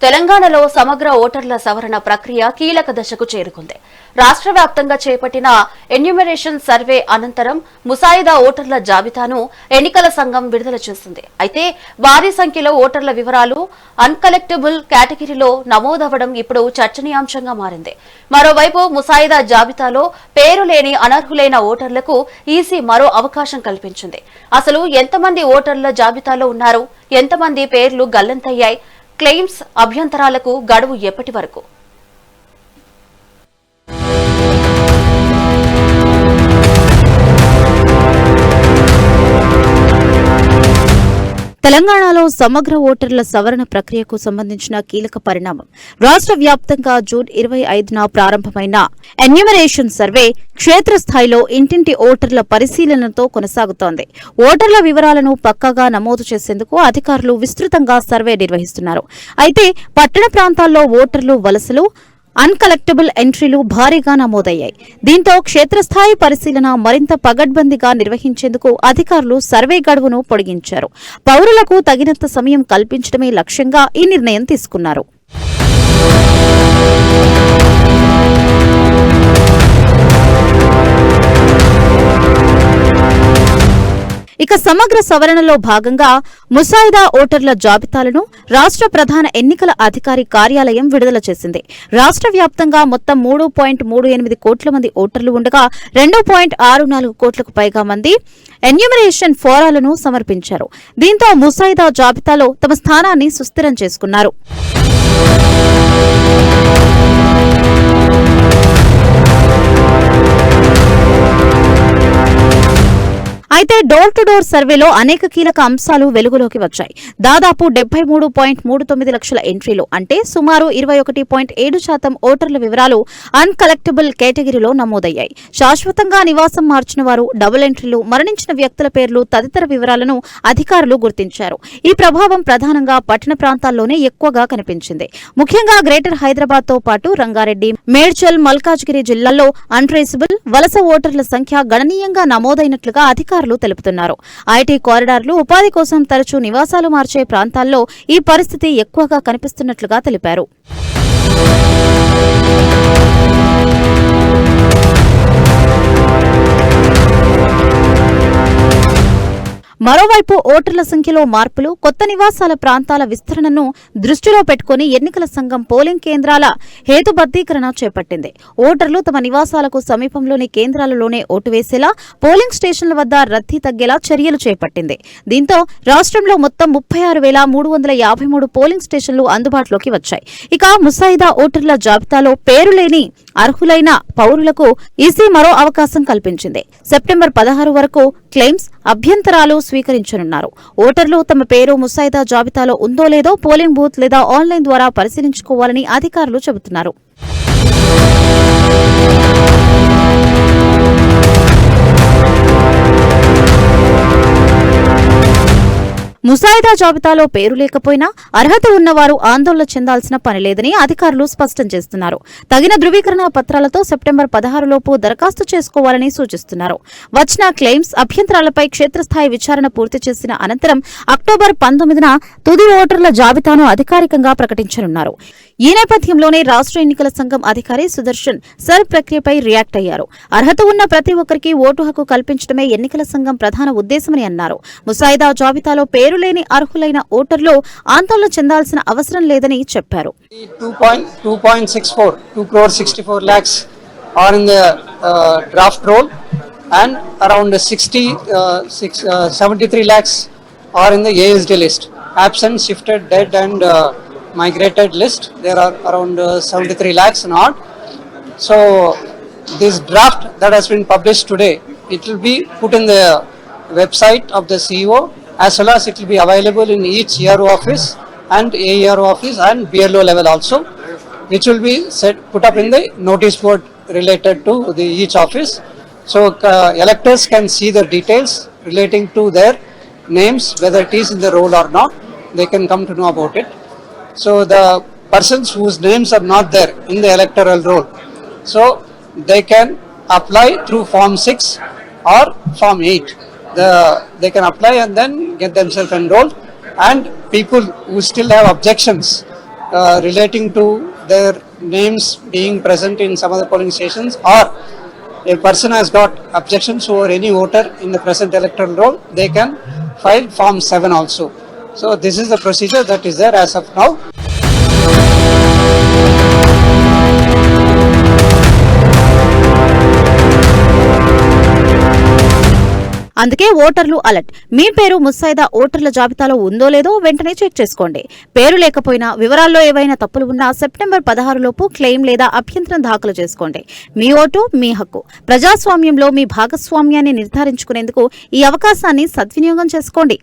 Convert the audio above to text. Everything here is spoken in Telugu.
తెలంగాణలో సమగ్ర ఓటర్ల సవరణ ప్రక్రియ కీలక దశకు చేరుకుంది. రాష్ట్ర వ్యాప్తంగా చేపట్టిన ఎన్యూమరేషన్ సర్వే అనంతరం ముసాయిదా ఓటర్ల జాబితాను ఎన్నికల సంఘం విడుదల చేసింది. అయితే భారీ సంఖ్యలో ఓటర్ల వివరాలు అన్కలెక్టబుల్ కేటగిరీలో నమోదవడం ఇప్పుడు చర్చనీయాంశంగా మారింది. మరోవైపు ముసాయిదా జాబితాలో పేరు లేని అనర్హులైన ఓటర్లకు ఈసీ మరో అవకాశం కల్పించింది. అసలు ఎంతమంది ఓటర్ల జాబితాలో ఉన్నారు, ఎంతమంది పేర్లు గల్లంతయ్యాయి, క్లెయిమ్స్ అభ్యంతరాలకు గడువు ఎప్పటి వరకు? తెలంగాణలో సమగ్ర ఓటర్ల సవరణ ప్రక్రియకు సంబంధించిన కీలక పరిణామం. రాష్ట్ర వ్యాప్తంగా జూన్ 25న ప్రారంభమైన ఎన్యూమరేషన్ సర్వే క్షేత్రస్థాయిలో ఇంటింటి ఓటర్ల పరిశీలనతో కొనసాగుతోంది. ఓటర్ల వివరాలను పక్కాగా నమోదు చేసేందుకు అధికారులు విస్తృతంగా సర్వే నిర్వహిస్తున్నారు. అయితే పట్టణ ప్రాంతాల్లో ఓటర్లు వలసలు అన్కలెక్టబుల్ ఎంట్రీలు భారీగా నమోదయ్యాయి. దీంతో క్షేత్రస్థాయి పరిశీలన మరింత పగడ్బందీగా నిర్వహించేందుకు అధికారులు సర్వే గడువును పొడిగించారు. పౌరులకు తగినంత సమయం కల్పించడమే లక్ష్యంగా ఈ నిర్ణయం తీసుకున్నారు. ఇక సమగ్ర సవరణలో భాగంగా ముసాయిదా ఓటర్ల జాబితాలను రాష్ట్ర ప్రధాన ఎన్నికల అధికారి కార్యాలయం విడుదల చేసింది. రాష్ట్ర వ్యాప్తంగా మొత్తం 3.38 కోట్ల మంది ఓటర్లు ఉండగా 2.64 కోట్లకు పైగా మంది ఎన్యూమరేషన్ ఫారాలను సమర్పించారు. దీంతో ముసాయిదా జాబితాలో తమ స్థానాన్ని సుస్థిరం చేసుకున్నారు. అయితే డోర్ టు డోర్ సర్వేలో అనేక కీలక అంశాలు వెలుగులోకి వచ్చాయి. దాదాపు 73.39 లక్షల ఎంట్రీలు అంటే సుమారు 21.7% ఓటర్ల వివరాలు అన్కలెక్టబుల్ కేటగిరీలో నమోదయ్యాయి. శాశ్వతంగా నివాసం మార్చిన వారు, డబుల్ ఎంట్రీలు, మరణించిన వ్యక్తుల పేర్లు తదితర వివరాలను అధికారులు గుర్తించారు. ఈ ప్రభావం ప్రధానంగా పట్టణ ప్రాంతాల్లోనే ఎక్కువగా కనిపించింది. ముఖ్యంగా గ్రేటర్ హైదరాబాద్ తో పాటు రంగారెడ్డి, మేడ్చల్, మల్కాజ్గిరి జిల్లాల్లో అన్ట్రేసబుల్ వలస ఓటర్ల సంఖ్య గణనీయంగా నమోదైనట్లుగా అధికారులు తెలుపుతున్నారు. ఐటీ కారిడార్లు, ఉపాధి కోసం తరచూ నివాసాలు మార్చే ప్రాంతాల్లో ఈ పరిస్థితి ఎక్కువగా కనిపిస్తున్నట్లుగా తెలిపారు. మరోవైపు ఓటర్ల సంఖ్యలో మార్పులు, కొత్త నివాసాల ప్రాంతాల విస్తరణను దృష్టిలో పెట్టుకుని ఎన్నికల సంఘం పోలింగ్ కేంద్రాల హేతుబద్దీకరణ చేపట్టింది. ఓటర్లు తమ నివాసాలకు సమీపంలోని కేంద్రాలలోనే ఓటు వేసేలా, పోలింగ్ స్టేషన్ల వద్ద రద్దీ తగ్గేలా చర్యలు చేపట్టింది. దీంతో రాష్ట్రంలో మొత్తం 36,353 పోలింగ్ స్టేషన్లు అందుబాటులోకి వచ్చాయి. ఇక ముసాయిదా ఓటర్ల జాబితాలో పేరు లేని అర్హులైన పౌరులకు ఈసీ మరో అవకాశం కల్పించింది. సెప్టెంబర్ 16 వరకు క్లెయిమ్స్, అభ్యంతరాలు స్వీకరించనున్నారు. ఓటర్లు తమ పేరు ముసాయిదా జాబితాలో ఉందో లేదో పోలింగ్ బూత్ లేదా ఆన్లైన్ ద్వారా పరిశీలించుకోవాలని అధికారులు చెబుతున్నారు. ముసాయిదా జాబితాలో పేరు లేకపోయినా అర్హత ఉన్నవారు ఆందోళన చెందాల్సిన పనిలేదని అధికారులు స్పష్టం చేస్తున్నారు. తగిన ధృవీకరణ పత్రాలతో సెప్టెంబర్ 16 లోపు దరఖాస్తు చేసుకోవాలని సూచిస్తున్నారు. వచ్చిన క్లెయిమ్స్, అభ్యంతరాలపై క్షేత్రస్థాయి విచారణ పూర్తి చేసిన అనంతరం అక్టోబర్ 19న తుది ఓటర్ల జాబితాను అధికారికంగా ప్రకటించనున్నారు. ఈ నేపథ్యంలోనే రాష్ట్ర ఎన్నికల సంఘం అధికారి సుదర్శన్ సర్ ప్రక్రియపై రియాక్ట్ అయ్యారు. అర్హత ఉన్న ప్రతి ఒక్కరికి ఓటు హక్కు కల్పించడమే ఎన్నికల సంఘం ప్రధాన ఉద్దేశమని అన్నారు. ముసాయిదా జాబితాలో పేరు లేని అర్హులైన ఓటర్లు ఆందోళన చెందాల్సిన అవసరం లేదని చెప్పారు. 2 crore 64 lakhs are in the draft roll and around 73 lakhs are in the ASD list. Absent, shifted, dead and migrated list. There are around 73 lakhs not. So this draft that has been published today, it will be put in the website of the CEO, as well as it will be available in each ERO office and AERO office and BLO level also, which will be put up in the notice board related to each office. So electors can see the details relating to their names, whether it is in the roll or not. They can come to know about it. So the persons whose names are not there in the electoral roll, so they can apply through Form 6 or Form 8. They can apply and then get themselves enrolled, and people who still have objections relating to their names being present in some of the polling stations, or a person has got objections over any voter in the present electoral roll, they can file Form 7 also. So this is the procedure that is there as of now. అందుకే ఓటర్లు అలర్ట్. మీ పేరు ముసాయిదా ఓటర్ల జాబితాలో ఉందో లేదో వెంటనే చెక్ చేసుకోండి. పేరు లేకపోయినా, వివరాల్లో ఏవైనా తప్పులు ఉన్నా సెప్టెంబర్ 16 లోపు క్లెయిమ్ లేదా అభ్యంతరం దాఖలు చేసుకోండి. మీ ఓటు మీ హక్కు. ప్రజాస్వామ్యంలో మీ భాగస్వామ్యాన్ని నిర్ధారించుకునేందుకు ఈ అవకాశాన్ని సద్వినియోగం చేసుకోండి.